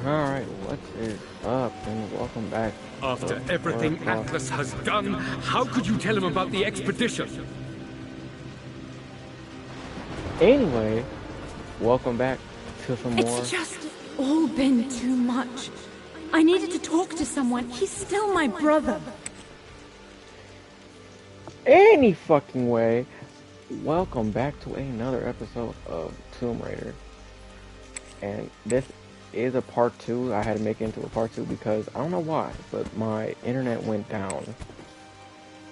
Alright, what is up, and welcome back After to everything Warcraft. Atlas has done, how could you tell him about the expedition? Anyway, welcome back to some more. It's just all been too much. I needed to talk to someone. He's still my brother. Any fucking way, welcome back to another episode of Tomb Raider. And this is a part 2. I had to make it into a part 2 because I don't know why, but my internet went down.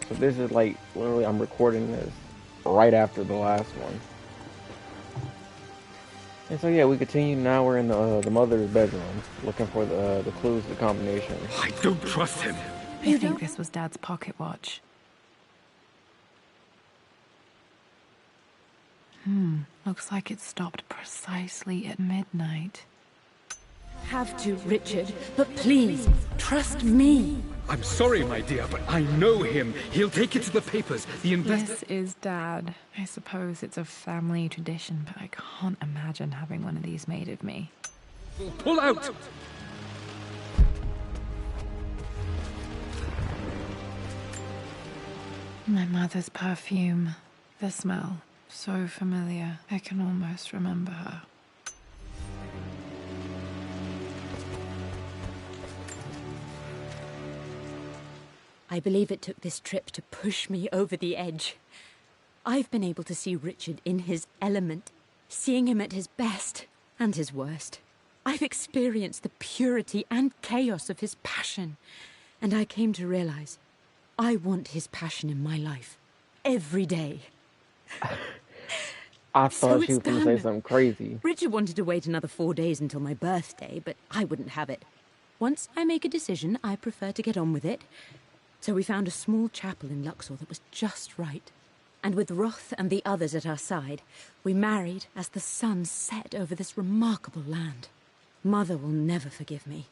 So this is like, literally I'm recording this right after the last one. And so yeah, we continue. Now we're in the mother's bedroom, looking for the clues, the combination. I don't trust him. I think this was Dad's pocket watch. Looks like it stopped precisely at midnight. Have to, Richard, but please, trust me. I'm sorry, my dear, but I know him. He'll take it to the papers. The This is Dad. I suppose it's a family tradition, but I can't imagine having one of these made of me. Pull out! My mother's perfume. The smell. So familiar. I can almost remember her. I believe it took this trip to push me over the edge. I've been able to see Richard in his element, seeing him at his best and his worst. I've experienced the purity and chaos of his passion, and I came to realize I want his passion in my life every day. I thought she was going to say something crazy. Richard wanted to wait another 4 days until my birthday, but I wouldn't have it. Once I make a decision, I prefer to get on with it. So we found a small chapel in Luxor that was just right. And with Roth and the others at our side, we married as the sun set over this remarkable land. Mother will never forgive me.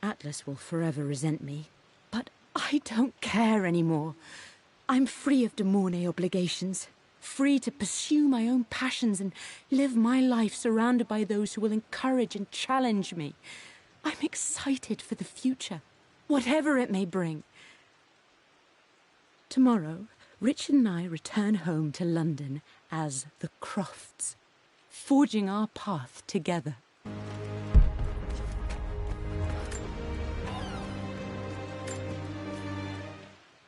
Atlas will forever resent me. But I don't care anymore. I'm free of de Mornay obligations. Free to pursue my own passions and live my life surrounded by those who will encourage and challenge me. I'm excited for the future, whatever it may bring. Tomorrow, Richard and I return home to London as the Crofts, forging our path together.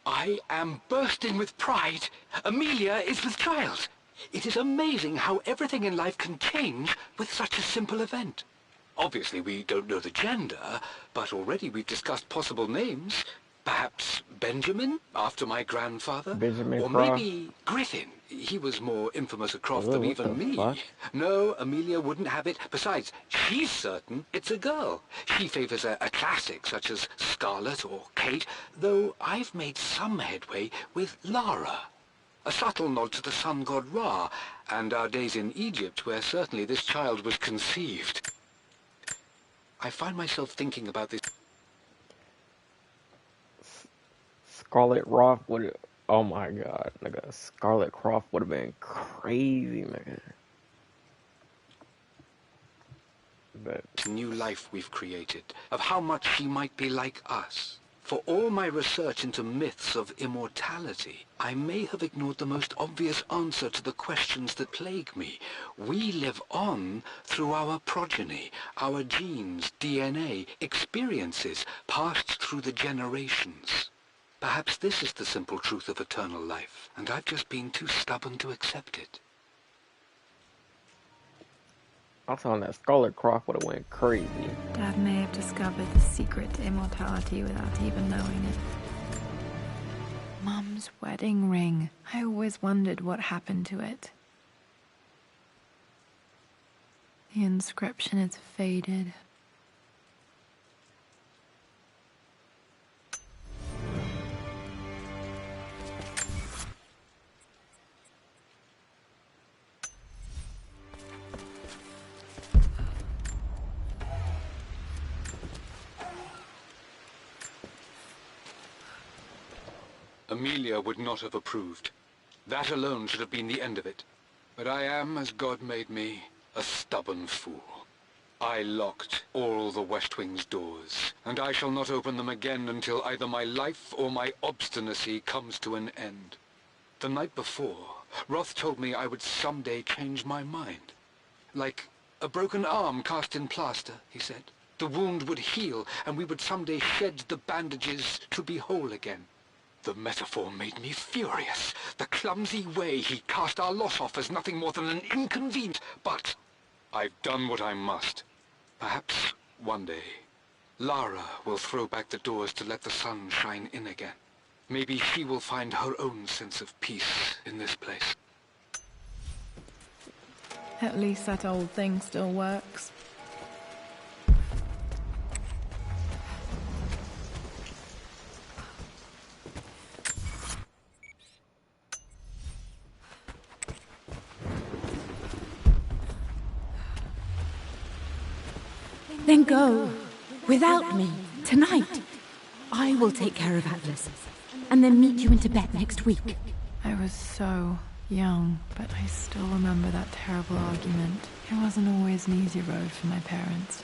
I am bursting with pride. Amelia is with child. It is amazing how everything in life can change with such a simple event. Obviously, we don't know the gender, but already we've discussed possible names. Perhaps Benjamin, after my grandfather? Benjamin or Croft. Maybe Griffin. He was more infamous at Croft than What even the me. fuck? No, Amelia wouldn't have it. Besides, she's certain it's a girl. She favors a classic such as Scarlet or Kate, though I've made some headway with Lara. A subtle nod to the sun god Ra, and our days in Egypt, where certainly this child was conceived. I find myself thinking about this. Scarlet Croft would. Oh my god, nigga. Scarlet Croft would have been crazy, nigga. But New life we've created, of how much she might be like us. For all my research into myths of immortality, I may have ignored the most obvious answer to the questions that plague me. We live on through our progeny, our genes, DNA, experiences passed through the generations. Perhaps this is the simple truth of eternal life, and I've just been too stubborn to accept it. also on that Scarlet Croft would have went crazy. Dad may have discovered the secret to immortality without even knowing it. Mum's wedding ring. I always wondered what happened to it. The inscription is faded. Amelia would not have approved. That alone should have been the end of it. But I am, as God made me, a stubborn fool. I locked all the West Wing's doors, and I shall not open them again until either my life or my obstinacy comes to an end. The night before, Roth told me I would someday change my mind. Like a broken arm cast in plaster, he said. The wound would heal, and we would someday shed the bandages to be whole again. The metaphor made me furious. The clumsy way he cast our loss off as nothing more than an inconvenience. But I've done what I must. Perhaps one day, Lara will throw back the doors to let the sun shine in again. Maybe she will find her own sense of peace in this place. At least that old thing still works. Then go. Without me. Tonight. I will take care of Atlas. And then meet you in Tibet next week. I was so young, but I still remember that terrible argument. It wasn't always an easy road for my parents.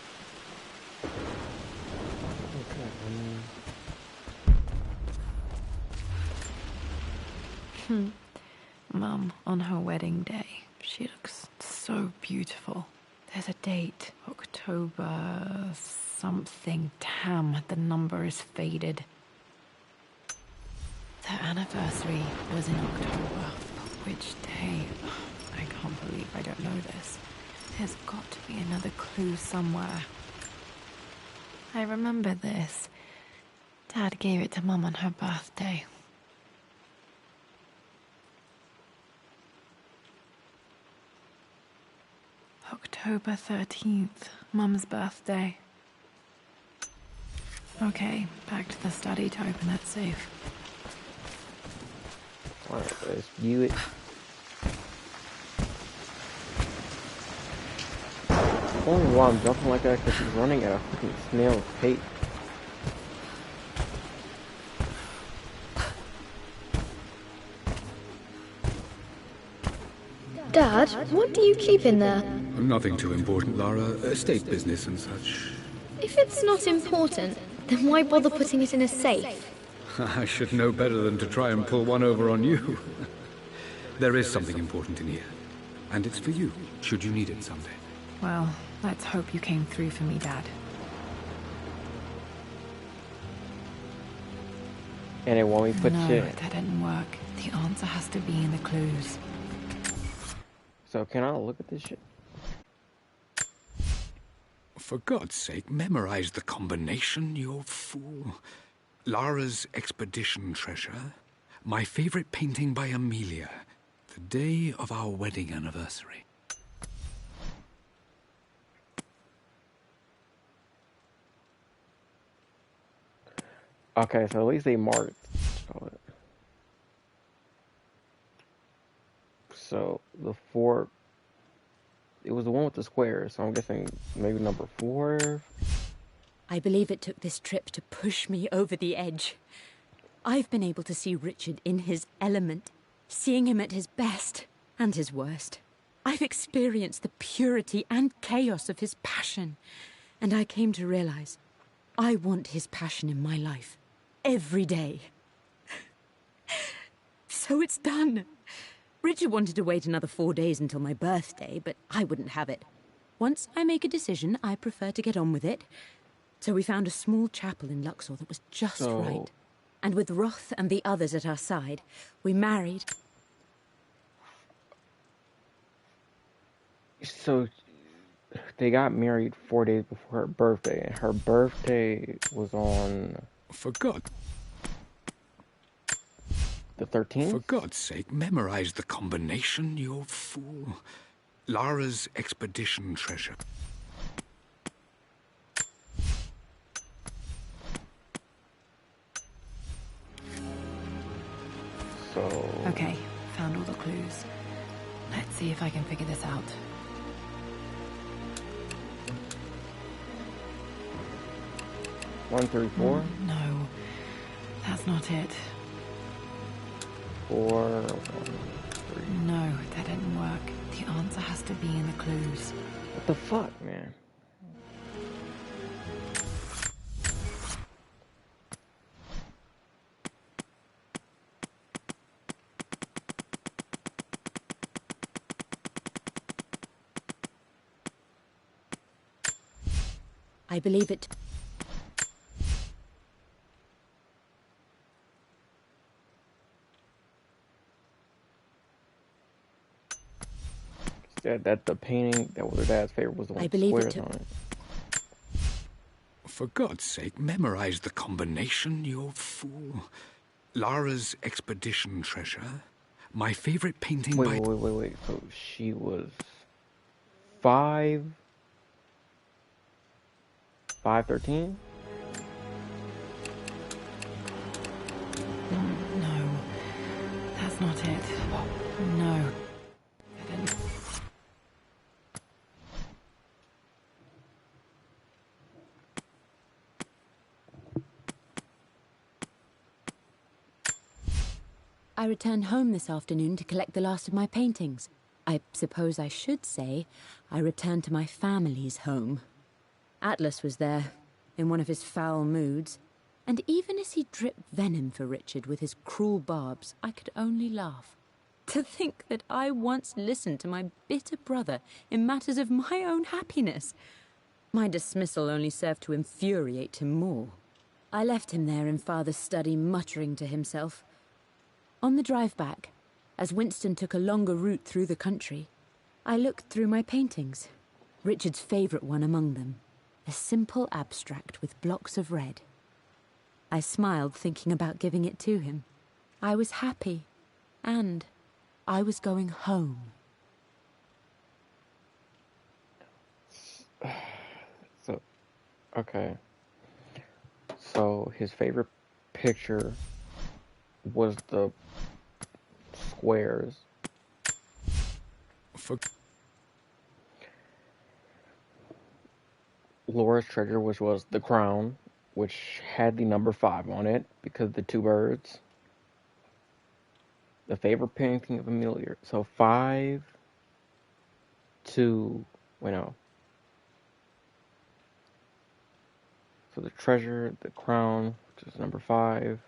Mum, on her wedding day, she looks so beautiful. There's a date, October something. Damn, the number is faded. Their anniversary was in October. But which day? I can't believe I don't know this. There's got to be another clue somewhere. I remember this. Dad gave it to Mum on her birthday. October 13th, Mum's birthday. Okay, back to the study to open that safe. Alright, let's view it. Only why I'm jumping like that because he's running at a fucking snail's pace. Dad, what do you keep in there? Nothing too important, Lara. Estate business and such. If it's not important, then why bother putting it in a safe? I should know better than to try and pull one over on you. There is something important in here. And it's for you, should you need it someday. Well, let's hope you came through for me, Dad. And it won't put No, shit. that didn't work. The answer has to be in the clues. So can I look at this shit? For God's sake, memorize the combination, you fool. Lara's expedition treasure, my favorite painting by Amelia, the day of our wedding anniversary. Okay, so at least they marked. So the 4, it was the one with the square, so I'm guessing maybe number 4. I believe it took this trip to push me over the edge. I've been able to see Richard in his element, seeing him at his best and his worst. I've experienced the purity and chaos of his passion, and I came to realize I want his passion in my life every day. So it's done. Richard wanted to wait another 4 days until my birthday, but I wouldn't have it. Once I make a decision, I prefer to get on with it. So we found a small chapel in Luxor that was just right. And with Roth and the others at our side, we married. So they got married 4 days before her birthday, and her birthday was on For God. the 13th? For God's sake, memorize the combination, you fool. Lara's expedition treasure. So Okay, found all the clues. Let's see if I can figure this out. one, 3, 4? No, that's not it. 4, 1, 3. No, that didn't work. The answer has to be in the clues. What the fuck, man? I believe it. That the painting that was her dad's favorite was the one I with believe it squares on it. For God's sake, memorize the combination, you fool. Lara's expedition treasure. My favorite painting by... Wait. So she was 5'13"? No, that's not it. No. I didn't. I returned home this afternoon to collect the last of my paintings. I suppose I should say I returned to my family's home. Atlas was there, in one of his foul moods, and even as he dripped venom for Richard with his cruel barbs, I could only laugh. To think that I once listened to my bitter brother in matters of my own happiness. My dismissal only served to infuriate him more. I left him there in Father's study, muttering to himself. On the drive back, as Winston took a longer route through the country, I looked through my paintings, Richard's favourite one among them, a simple abstract with blocks of red. I smiled, thinking about giving it to him. I was happy, and I was going home. So, okay. So his favorite picture was the squares. For... Laura's treasure, which was the crown, which had the number 5 on it because of the 2 birds. The favorite painting of Amelia. So 5, 2, wait no. So the treasure, the crown, which is number 5.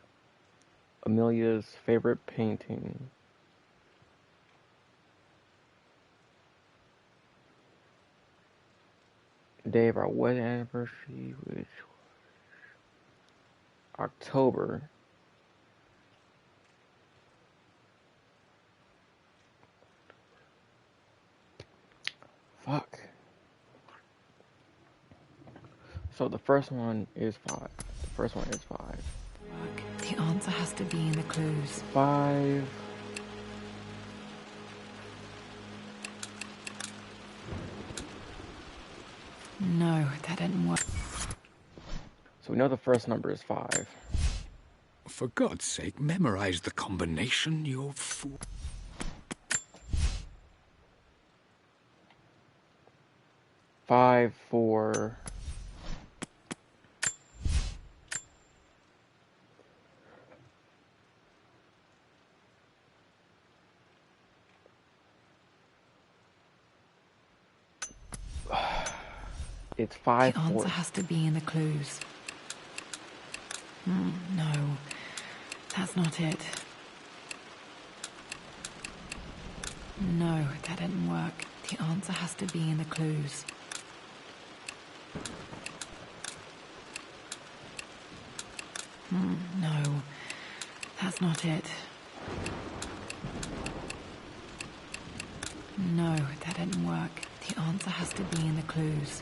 Amelia's favorite painting. Day of our wedding anniversary, which was October. Fuck. So the first one is 5. The first one is 5. Look, the answer has to be in the clues. 5. No, that didn't work. So we know the first number is 5. For God's sake, memorize the combination, you fool. 5, 4. It's 5, The 4. answer has to be in the clues. No, that's not it. No, that didn't work. The answer has to be in the clues. No, that's not it. No, that didn't work. The answer has to be in the clues.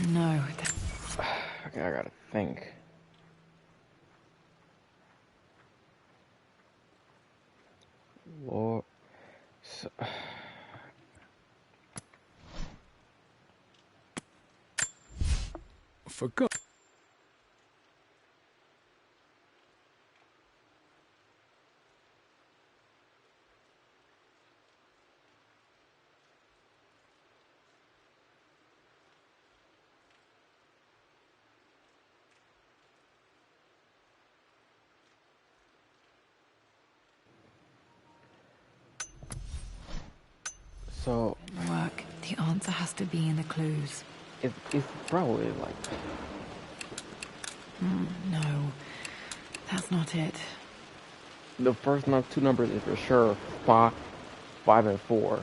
No, that... Okay, I gotta think. Lord. So, For God... so work. The answer has to be in the clues. it's probably like... No, that's not it. The first 2 numbers is for sure 5, and 4.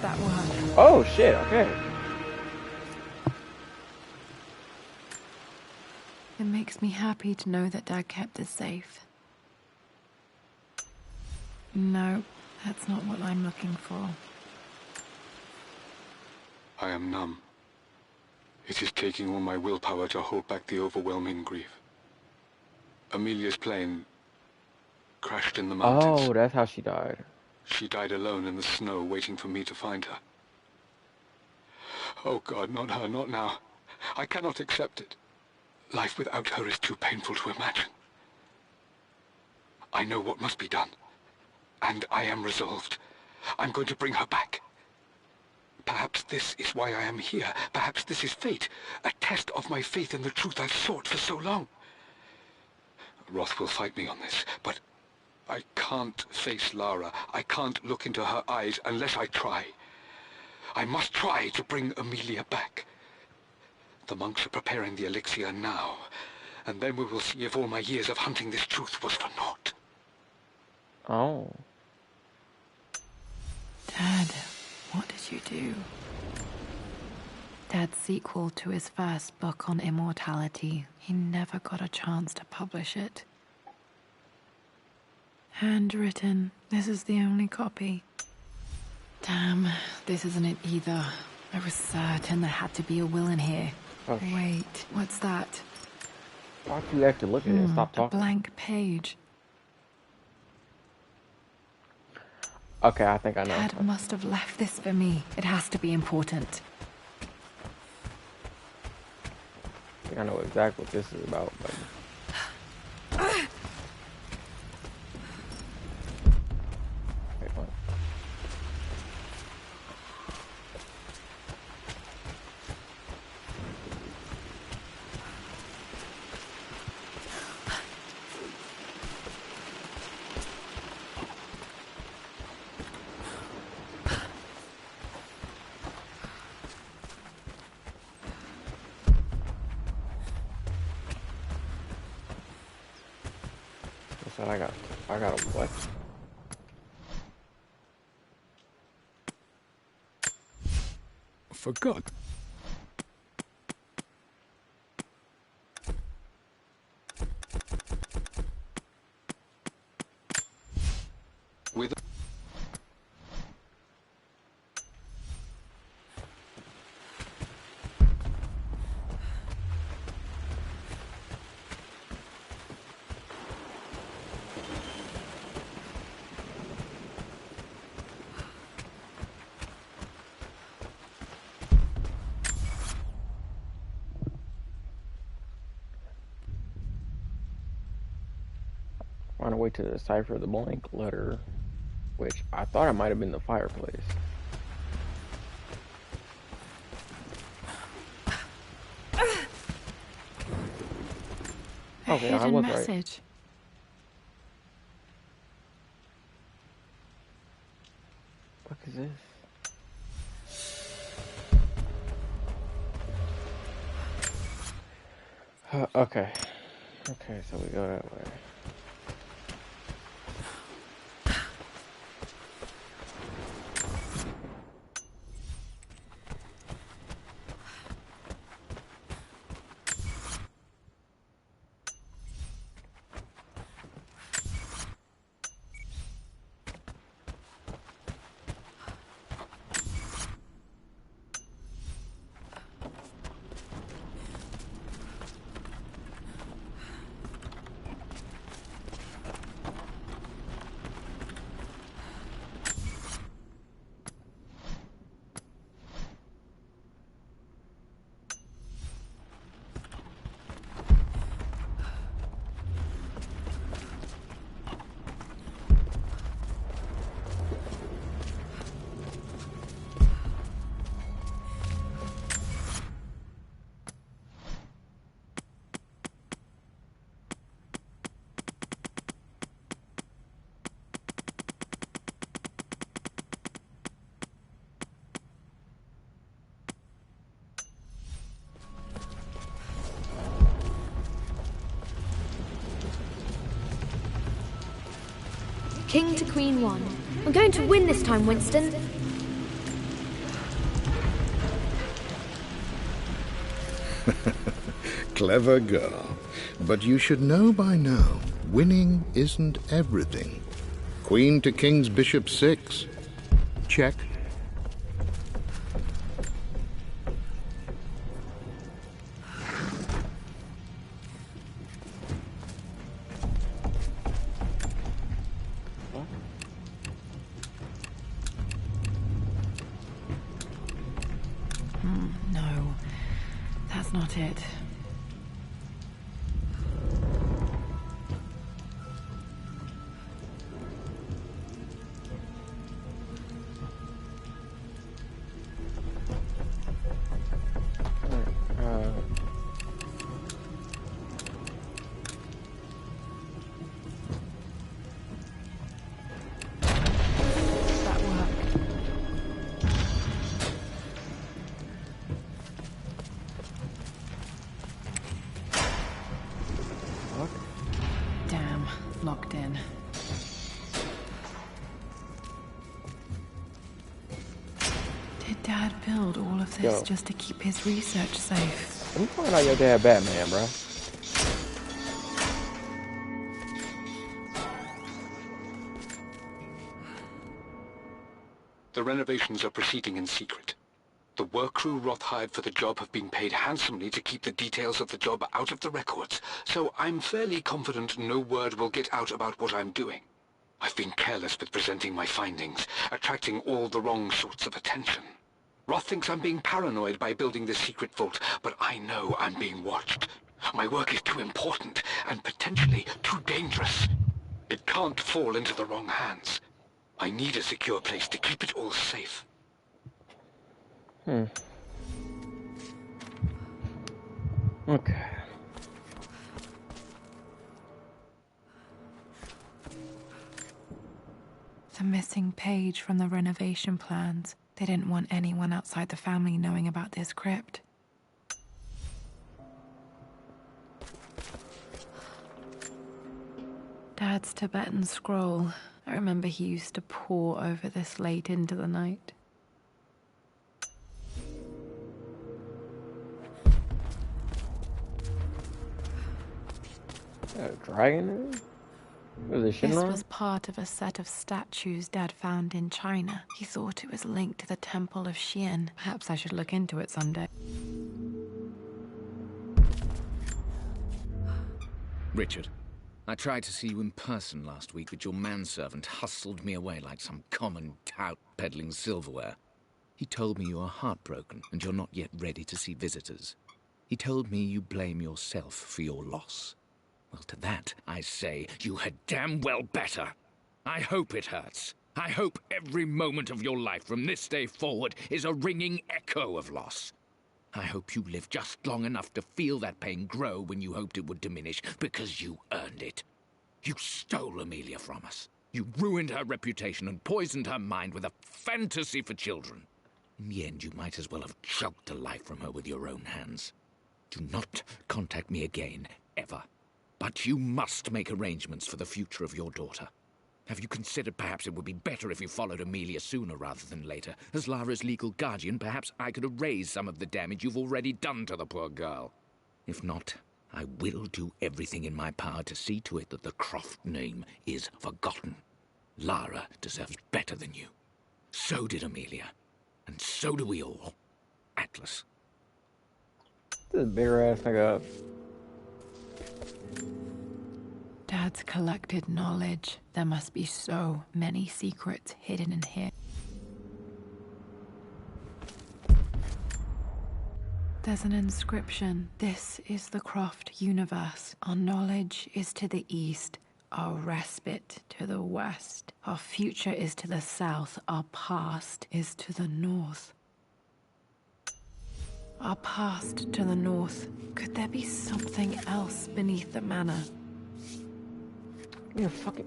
that work. Oh shit, okay. It makes me happy to know that Dad kept us safe. No, that's not what I'm looking for. I am numb. It is taking all my willpower to hold back the overwhelming grief. Amelia's plane crashed in the mountains. Oh, that's how she died. She died alone in the snow, waiting for me to find her. Oh God, not her, not now. I cannot accept it. Life without her is too painful to imagine. I know what must be done. And I am resolved. I'm going to bring her back. Perhaps this is why I am here. Perhaps this is fate. A test of my faith in the truth I've sought for so long. Roth will fight me on this, but I can't face Lara. I can't look into her eyes unless I try. I must try to bring Amelia back. The monks are preparing the elixir now, and then we will see if all my years of hunting this truth was for naught. Oh. Dad, what did you do? Dad's sequel to his first book on immortality. He never got a chance to publish it. Handwritten. This is the only copy. Damn, this isn't it either. I was certain there had to be a will in here. Oh. Wait, what's that? Why do you have to look at it and stop A talking? blank page. Okay, I think I know. Dad must have left this for me. It has to be important. I think I know exactly what this is about, but... Wait, what? Said I got a what? For God. With Find a way to decipher the blank letter, which I thought it might have been the fireplace. A Okay, I hidden was right. message. What is this? Okay. Okay, so we go that way. King to Queen 1. I'm going to win this time, Winston. Clever girl. But you should know by now, winning isn't everything. Queen to king's bishop 6. Check. No, that's not it. Damn, locked in. Did Dad build all of this just to keep his research safe? I'm talking about your dad Batman, bro. The renovations are proceeding in secret. The work crew Roth hired for the job have been paid handsomely to keep the details of the job out of the records, so I'm fairly confident no word will get out about what I'm doing. I've been careless with presenting my findings, attracting all the wrong sorts of attention. Roth thinks I'm being paranoid by building this secret vault, but I know I'm being watched. My work is too important, and potentially too dangerous. It can't fall into the wrong hands. I need a secure place to keep it all safe. Okay. The missing page from the renovation plans. They didn't want anyone outside the family knowing about this crypt. Dad's Tibetan scroll. I remember he used to pore over this late into the night. A dragon in it? Was it This Shinron? was part of a set of statues Dad found in China. He thought it was linked to the Temple of Xian. Perhaps I should look into it someday. Richard, I tried to see you in person last week, but your manservant hustled me away like some common tout peddling silverware. He told me you are heartbroken and you're not yet ready to see visitors. He told me you blame yourself for your loss. Well, to that, I say, you had damn well better. I hope it hurts. I hope every moment of your life from this day forward is a ringing echo of loss. I hope you live just long enough to feel that pain grow when you hoped it would diminish, because you earned it. You stole Amelia from us. You ruined her reputation and poisoned her mind with a fantasy for children. In the end, you might as well have choked the life from her with your own hands. Do not contact me again, ever. But you must make arrangements for the future of your daughter. Have you considered perhaps it would be better if you followed Amelia sooner rather than later? As Lara's legal guardian, perhaps I could erase some of the damage you've already done to the poor girl. If not, I will do everything in my power to see to it that the Croft name is forgotten. Lara deserves better than you. So did Amelia. And so do we all. Atlas. This bigger ass nigga up. Dad's collected knowledge. There must be so many secrets hidden in here. There's an inscription. This is the Croft universe. Our knowledge is to the east, our respite to the west. Our future is to the south, our past is to the north. Our past to the north. Could there be something else beneath the manor? You fucking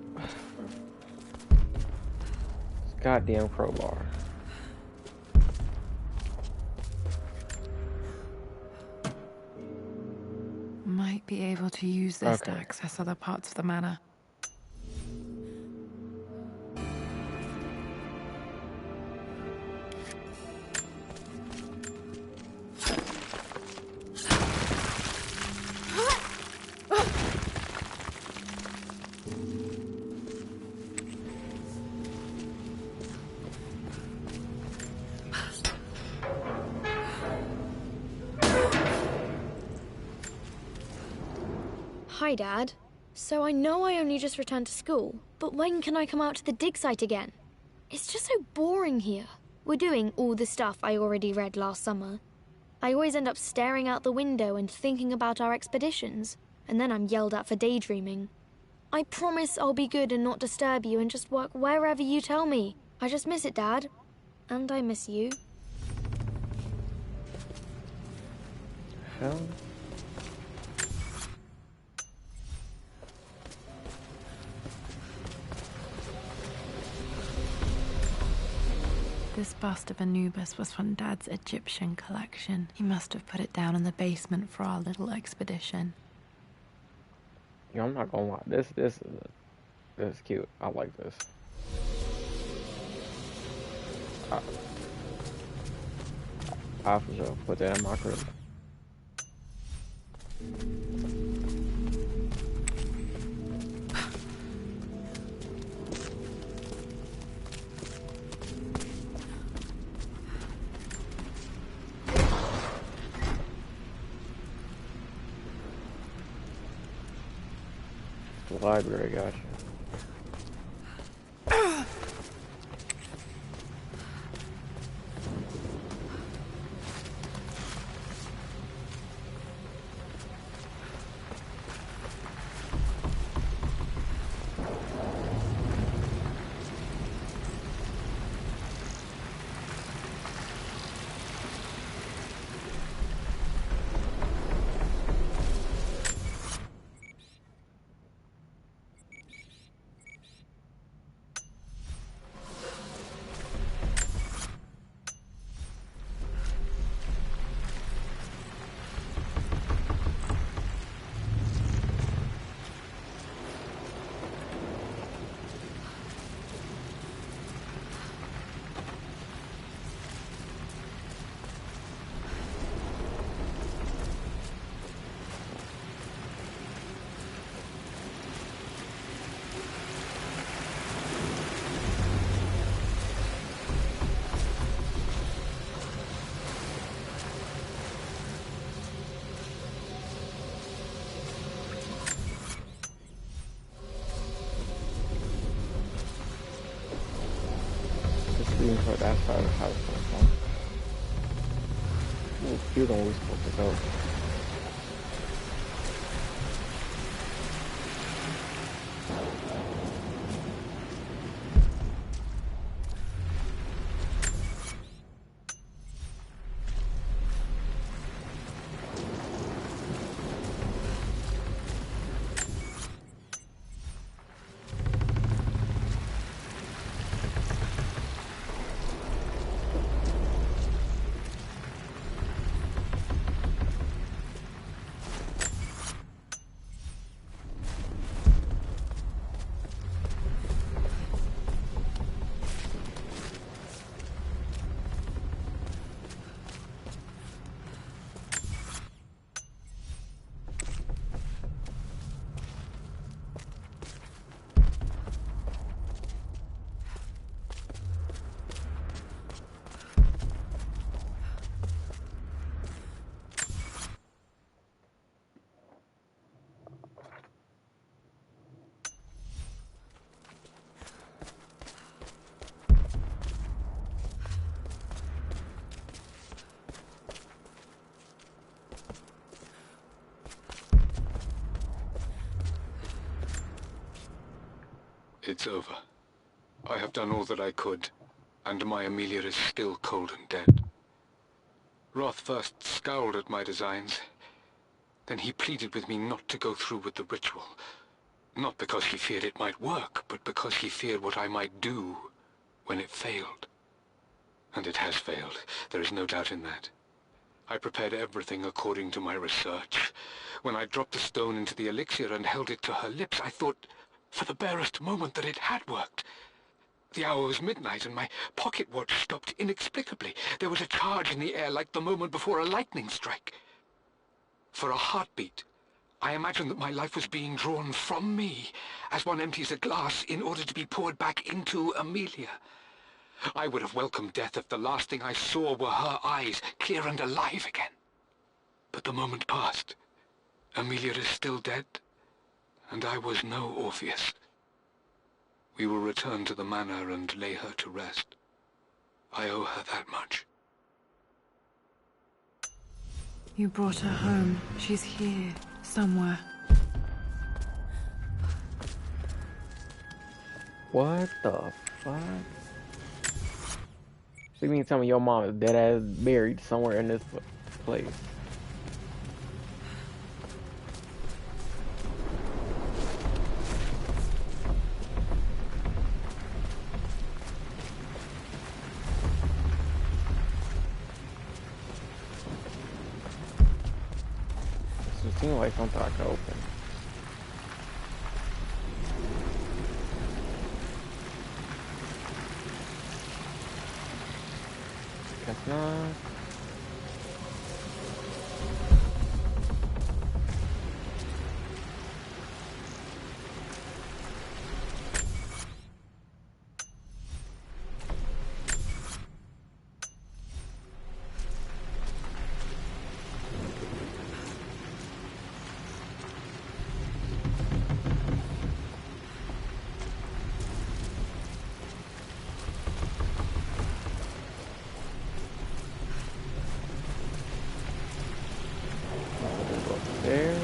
goddamn crowbar. Might be able to use this to access other parts of the manor. Hi, Dad. So I know I only just returned to school, but when can I come out to the dig site again? It's just so boring here. We're doing all the stuff I already read last summer. I always end up staring out the window and thinking about our expeditions, and then I'm yelled at for daydreaming. I promise I'll be good and not disturb you and just work wherever you tell me. I just miss it, Dad. And I miss you. Hell. This bust of Anubis was from Dad's Egyptian collection. He must have put it down in the basement for our little expedition. Yo, I'm not gonna lie. This is cute. I like this. I for sure put that in my crib. The library, gotcha. For that side of the house. You're the one we're supposed to go. It's over. I have done all that I could, and my Amelia is still cold and dead. Roth first scowled at my designs. Then he pleaded with me not to go through with the ritual. Not because he feared it might work, but because he feared what I might do when it failed. And it has failed. There is no doubt in that. I prepared everything according to my research. When I dropped the stone into the elixir and held it to her lips, I thought for the barest moment that it had worked. The hour was midnight and my pocket watch stopped inexplicably. There was a charge in the air like the moment before a lightning strike. For a heartbeat, I imagined that my life was being drawn from me as one empties a glass in order to be poured back into Amelia. I would have welcomed death if the last thing I saw were her eyes, clear and alive again. But the moment passed. Amelia is still dead, and I was no Orpheus. We will return to the manor and lay her to rest. I owe her that much. You brought her home. She's here, somewhere. What the fuck? So you mean to tell me your mom is dead ass buried somewhere in this place? So it seems like something I could open. Guess not. There.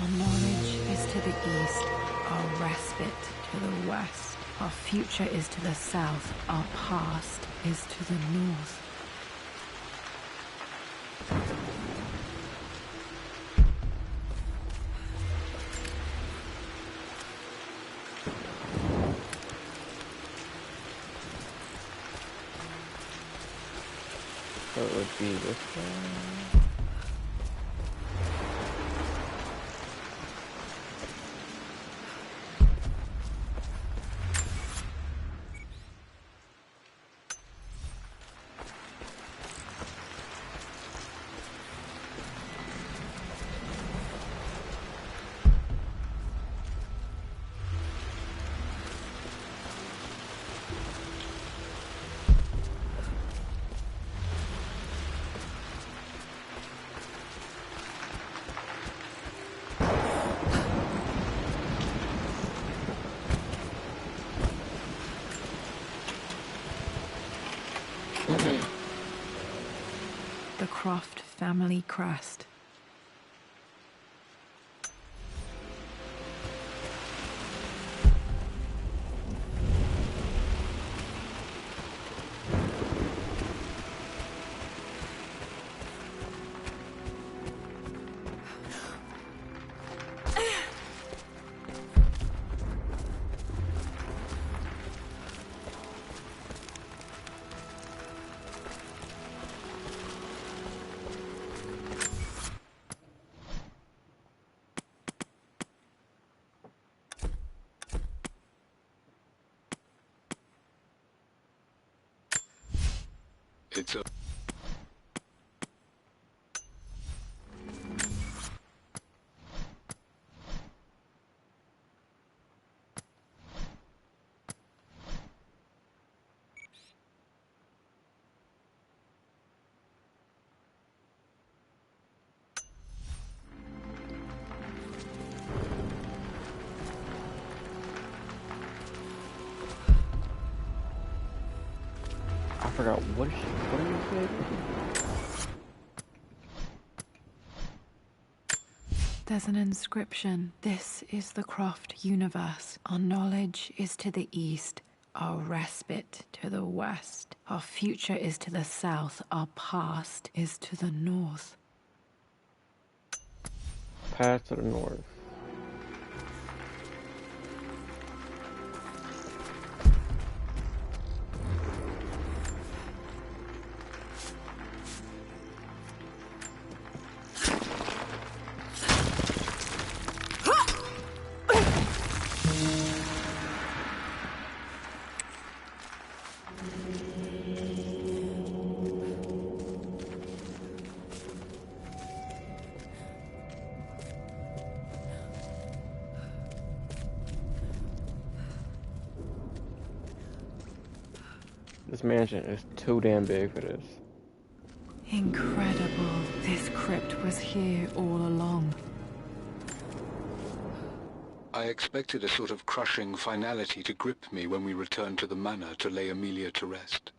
Our knowledge is to the east, our respite to the west. Our future is to the south, our past is to the north. So it would be this one. The Croft family crest. It's a... I forgot what do you say? There's an inscription. This is the Croft universe. Our knowledge is to the east. Our respite to the west. Our future is to the south. Our past is to the north. Path to the north. This mansion is too damn big for this. Incredible. This crypt was here all along. I expected a sort of crushing finality to grip me when we returned to the manor to lay Amelia to rest.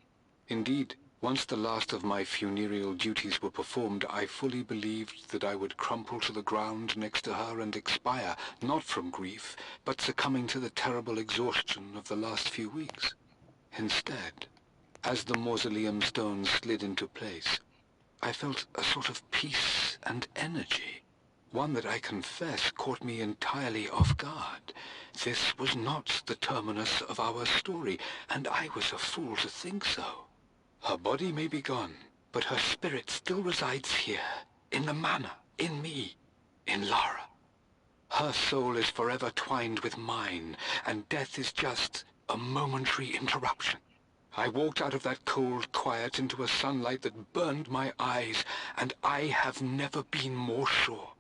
Indeed, once the last of my funereal duties were performed, I fully believed that I would crumple to the ground next to her and expire, not from grief, but succumbing to the terrible exhaustion of the last few weeks. Instead, as the mausoleum stones slid into place, I felt a sort of peace and energy, one that I confess caught me entirely off guard. This was not the terminus of our story, and I was a fool to think so. Her body may be gone, but her spirit still resides here, in the manor, in me, in Lara. Her soul is forever twined with mine, and death is just a momentary interruption. I walked out of that cold quiet into a sunlight that burned my eyes, and I have never been more sure.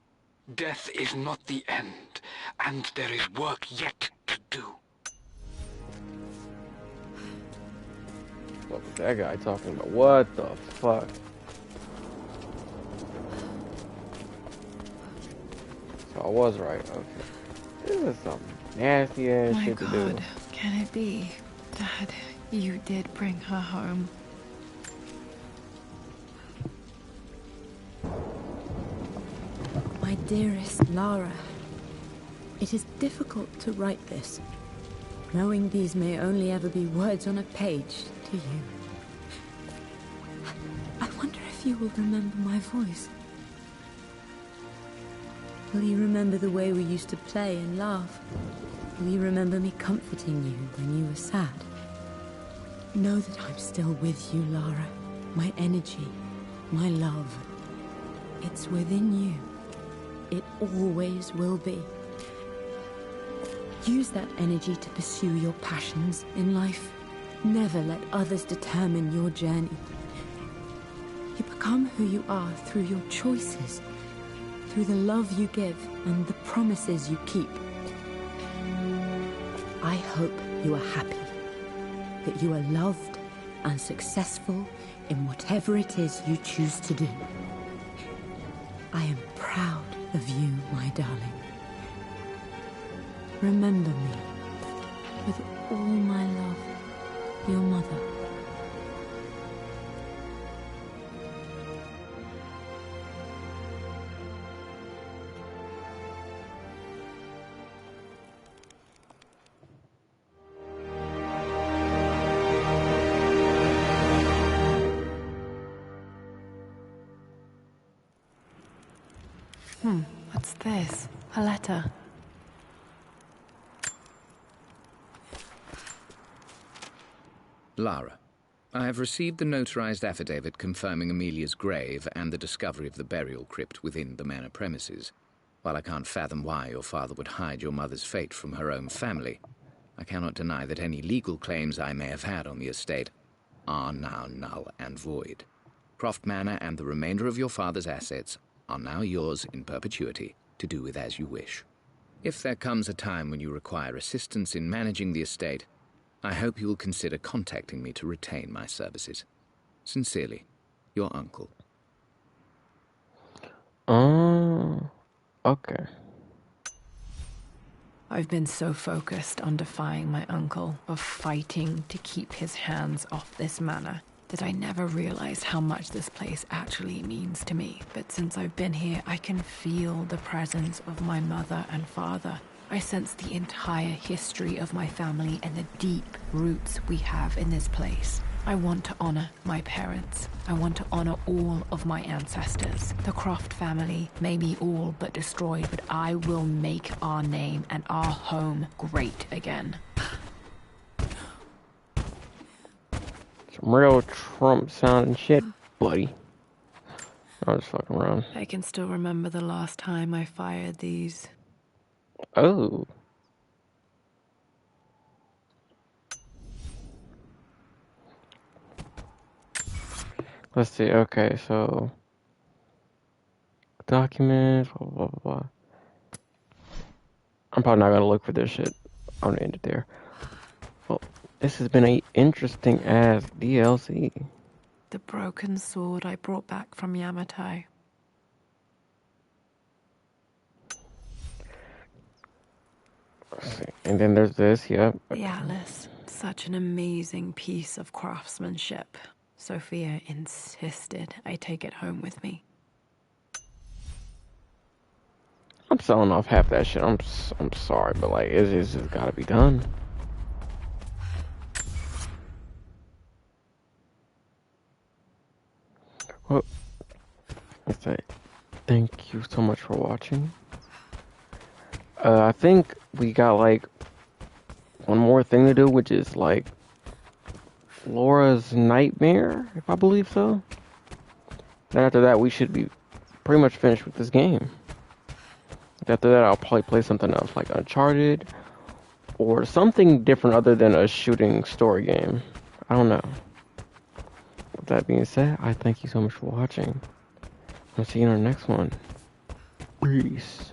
Death is not the end, and there is work yet to do. What was that guy talking about? What the fuck? So I was right, okay. This is some nasty ass My shit to do. God, can it be? Dad, you did bring her home. My dearest Lara, it is difficult to write this, knowing these may only ever be words on a page to you. I wonder if you will remember my voice. Will you remember the way we used to play and laugh? Will you remember me comforting you when you were sad? Know that I'm still with you, Lara. My energy, my love. It's within you. It always will be. Use that energy to pursue your passions in life. Never let others determine your journey. You become who you are through your choices, through the love you give and the promises you keep. I hope you are happy, that you are loved and successful in whatever it is you choose to do. I am proud of you, my darling. Remember me, with all my love, your mother. What's this? A letter. Lara, I have received the notarized affidavit confirming Amelia's grave and the discovery of the burial crypt within the manor premises. While I can't fathom why your father would hide your mother's fate from her own family, I cannot deny that any legal claims I may have had on the estate are now null and void. Croft Manor and the remainder of your father's assets are now yours in perpetuity to do with as you wish. If there comes a time when you require assistance in managing the estate, I hope you will consider contacting me to retain my services. Sincerely, your uncle. Okay. I've been so focused on defying my uncle, of fighting to keep his hands off this manor, that I never realized how much this place actually means to me. But since I've been here, I can feel the presence of my mother and father. I sense the entire history of my family and the deep roots we have in this place. I want to honor my parents. I want to honor all of my ancestors. The Croft family may be all but destroyed, but I will make our name and our home great again. Some real Trump sounding shit, buddy. I'm just fucking around. I can still remember the last time I fired these. Oh. Let's see, okay, so documents, blah, blah, blah, blah. I'm probably not gonna look for this shit. I'm gonna end it there. Well, this has been a interesting ass DLC. The broken sword I brought back from Yamato. Let's see. And then there's this, yep. The Atlas. Such an amazing piece of craftsmanship. Sophia insisted I take it home with me. I'm selling off half that shit. I'm sorry, but like, it's just gotta be done. Well, let's say thank you so much for watching. I think we got like one more thing to do, which is like Laura's Nightmare, if I believe so. Then after that, we should be pretty much finished with this game. After that, I'll probably play something else, like Uncharted, or something different other than a shooting story game. I don't know. With that being said, I thank you so much for watching. I'll see you in our next one. Peace.